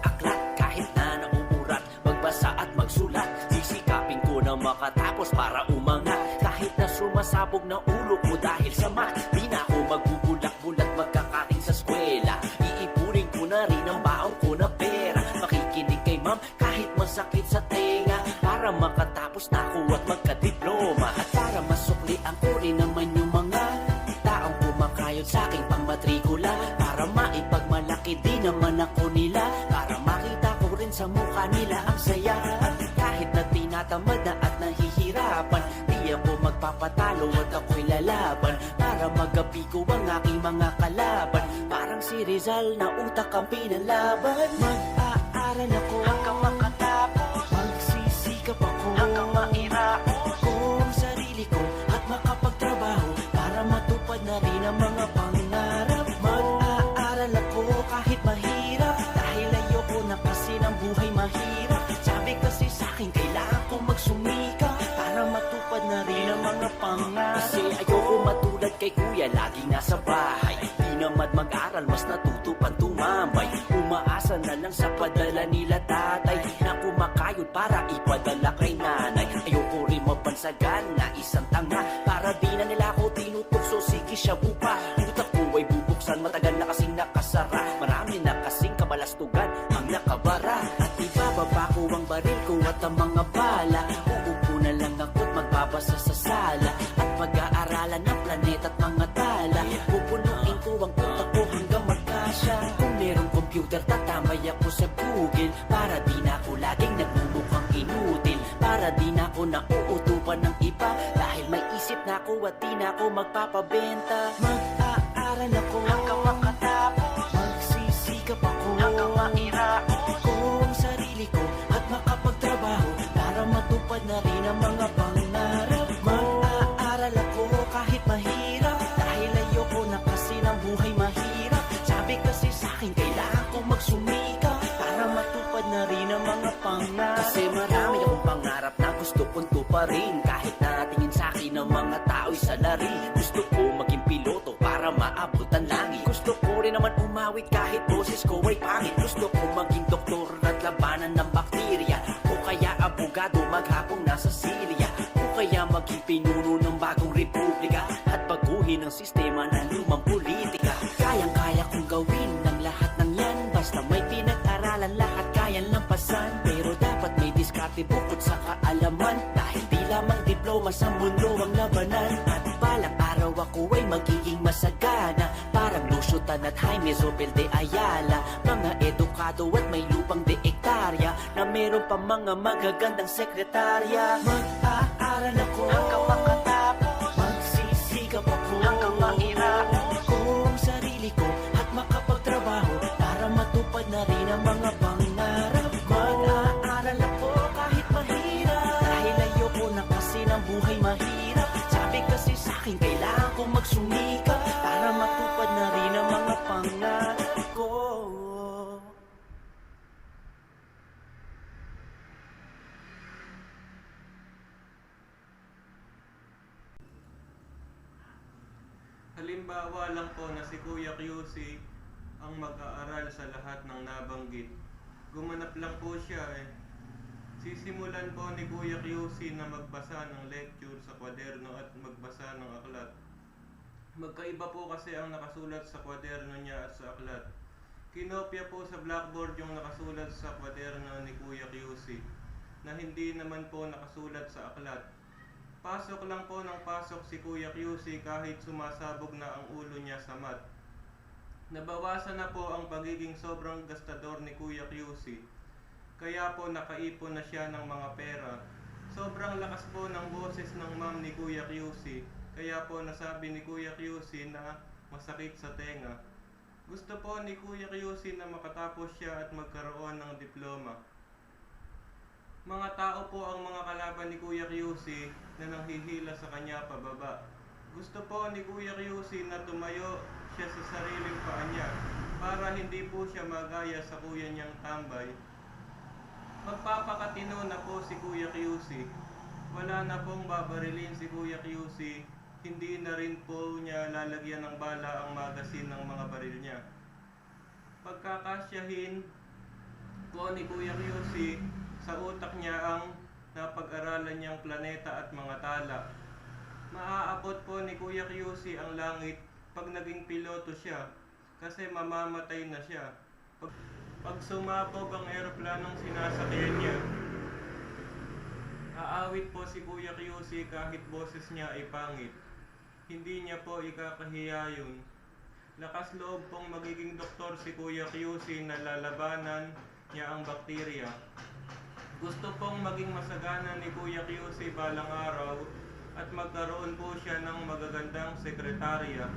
aklat. Kahit na nauurat, magbasa at magsulat, sisikapin ko na makatapos para umangat. Kahit na sumasabog na ulo ko dahil sa math, di na ako magbubulak-bulat magkakating sa eskwela. Iipunin ko na rin ang baon ko na pera. Makikinig kay ma'am kahit masakit sa tenga, para makatapos na ako at magkadiploma. At para masuklian ko rin naman yung mga taong kumakayod sa aking pangmatrikula, para maipagmalaki din naman ako nila, para makita ko rin sa mukha nila ang saya. At kahit na tinatamad na at nahihirapan, di ako magpapatalo at ako'y lalaban, para magapi ko ang aking mga kalaban. Parang si Rizal na utak ang pinalaban. Mag-aaral ako hanggang makatapos, magsisikap ako hanggang mairaos ko ang sarili ko at makapagtrabaho, para matupad na rin ang mga pangarap. Mag-aaral ako kahit mahirap, dahil ayoko na kasi ng buhay mahirap. Sabi kasi sa'kin kailangan ko magsumika, para matupad na rin ang mga pangarap. Kasi ayoko matulad kay kuya, laging nasa bahay, di naman mag-aral, mas natuto pang tumambay. Umaasa na lang sa padala nila tatay, na kumakayod para ipadala kay nanay. Ayoko rin mapansagan na isang tanga, para di na nila ako tinutokso, sige siya bupa. Utak ko ay bubuksan, matagal na kasing nakasara, marami na kasing kabalastugan ang nakabara. At ibababa ko ang baril ko at ang mga bala, uupo na lang ako't magbabasa sa sala, at pag-aaralan ng planeta at mga tala. Pupunuin ko ang utak ko hanggang magkasya. Kung merong computer, tatamay ako sa Google, para di na ako laging nagmumukhang inutil, para di na ako nauutupan ng iba, dahil may isip na ako at di na ako magpapabenta. Mag-aaral ako hanggang makatapos, magsisikap ako hanggang mairaos ko ang sarili ko at makapagtrabaho, para matupad na rin ang mga pangarap. Mag-aaral ako kahit mahirap, dahil ayoko na kasi ng buhay mahirap. Sabi kasi sa'kin kailangan ko magsumika, para matupad na rin ang mga pangarap. Kasi marami akong pangarap na gusto kong tuparin, kahit na tingin sa'kin ng mga tao'y salari. Gusto ko maging piloto para maabot ang langit. Gusto ko rin naman umawit kahit boses ko ay pangit. Gusto ko maging doktor at labanan ng bakterya, o kaya abogado maghapong nasa Syria, o kaya maging pinuno ng bagong republika, at baguhin ang sistema ng lumang politika. Kayang-kaya kong gawin ng lahat ng yan, basta may pinag-aralan, lahat kayang lampasan. Pero dapat may diskarte bukod sa kaalaman, dahil di lamang diploma sa mundo ang labanan. At balang araw ako ay magiging masagana, parang Lusyutan at Jaime Zobel de Ayala, mga edukado at may lupang de hektarya, na meron pa mga magagandang sekretarya. Mag-aaral ako hanggang makatapos, magsisikap ako hanggang mairaos ko ang sarili ko at makapagtrabaho, para matupad na rin ang mga pangarap. Mag-aaral ako kahit mahirap, dahil ayoko na kasi ng buhay mahirap. Sabi kasi sa'kin kailangan ko magsumika, para matupad na rin ang mga pangarap ko. Halimbawa lang po na si Kuya QC ang mag-aaral sa lahat ng nabanggit. Gumanap lang po siya eh. Sisimulan po ni Kuya QC na magbasa ng lecture sa kwaderno at magbasa ng aklat. Magkaiba po kasi ang nakasulat sa kwaderno niya at sa aklat. Kinopya po sa blackboard yung nakasulat sa kwaderno ni Kuya QC, na hindi naman po nakasulat sa aklat. Pasok lang po ng pasok si Kuya QC kahit sumasabog na ang ulo niya sa math. Nabawasan na po ang pagiging sobrang gastador ni Kuya QC, kaya po nakaipon na siya ng mga pera. Sobrang lakas po ng boses ng ma'am ni Kuya QC, kaya po nasabi ni Kuya QC na masakit sa tenga. Gusto po ni Kuya QC na makatapos siya at magkaroon ng diploma. Mga tao po ang mga kalaban ni Kuya QC na nanghihila sa kanya pababa. Gusto po ni Kuya QC na tumayo siya sa sariling paa niya, para hindi po siya magaya sa kuya niyang tambay. Magpapakatino na po si Kuya QC. Wala na pong babarilin si Kuya QC. Hindi na rin po niya lalagyan ng bala ang magasin ng mga baril niya. Pagkakasyahin po ni Kuya QC, sa utak niya ang napag-aralan niyang planeta at mga tala. Maaabot po ni Kuya QC ang langit pag naging piloto siya kasi mamamatay na siya. Pag sumabog ang eroplanong sinasakyan niya, aawit po si Kuya QC kahit boses niya ay pangit. Hindi niya po ikakahiya yun. Lakas loob pong magiging doktor si Kuya QC na lalabanan niya ang bakterya. Gusto pong maging masagana ni Kuya QC balang araw at magkaroon po siya ng magagandang sekretarya.